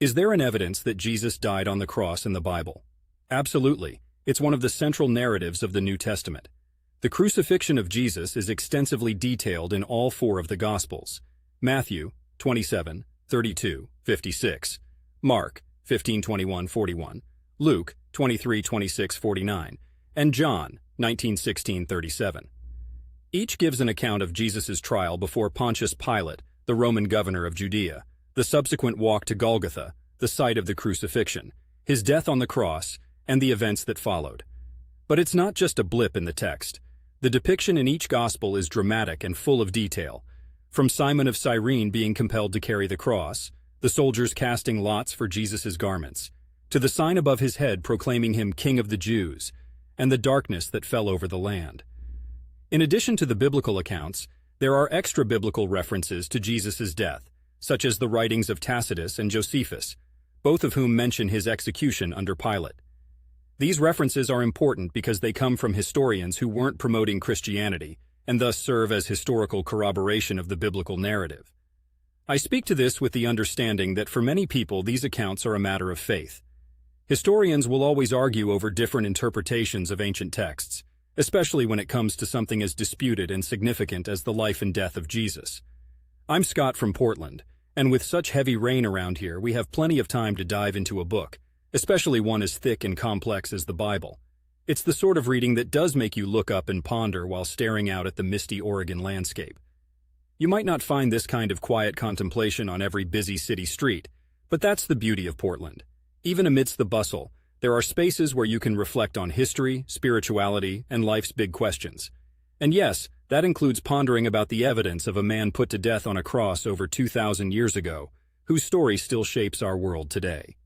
Is there an evidence that Jesus died on the cross in the Bible? Absolutely. It's one of the central narratives of the New Testament. The crucifixion of Jesus is extensively detailed in all four of the Gospels: Matthew 27, 32, 56, Mark 15, 21, 41, Luke 23, 26, 49, and John 19, 16, 37. Each gives an account of Jesus' trial before Pontius Pilate, the Roman governor of Judea, the subsequent walk to Golgotha, the site of the crucifixion, his death on the cross, and the events that followed. But it's not just a blip in the text. The depiction in each gospel is dramatic and full of detail, from Simon of Cyrene being compelled to carry the cross, the soldiers casting lots for Jesus' garments, to the sign above his head proclaiming him King of the Jews, and the darkness that fell over the land. In addition to the biblical accounts, there are extra-biblical references to Jesus' death, such as the writings of Tacitus and Josephus, both of whom mention his execution under Pilate. These references are important because they come from historians who weren't promoting Christianity and thus serve as historical corroboration of the biblical narrative. I speak to this with the understanding that for many people these accounts are a matter of faith. Historians will always argue over different interpretations of ancient texts, especially when it comes to something as disputed and significant as the life and death of Jesus. I'm Scott from Portland, and with such heavy rain around here, we have plenty of time to dive into a book, especially one as thick and complex as the Bible. It's the sort of reading that does make you look up and ponder while staring out at the misty Oregon landscape. You might not find this kind of quiet contemplation on every busy city street, but that's the beauty of Portland. Even amidst the bustle, there are spaces where you can reflect on history, spirituality, and life's big questions. And yes, that includes pondering about the evidence of a man put to death on a cross over 2,000 years ago, whose story still shapes our world today.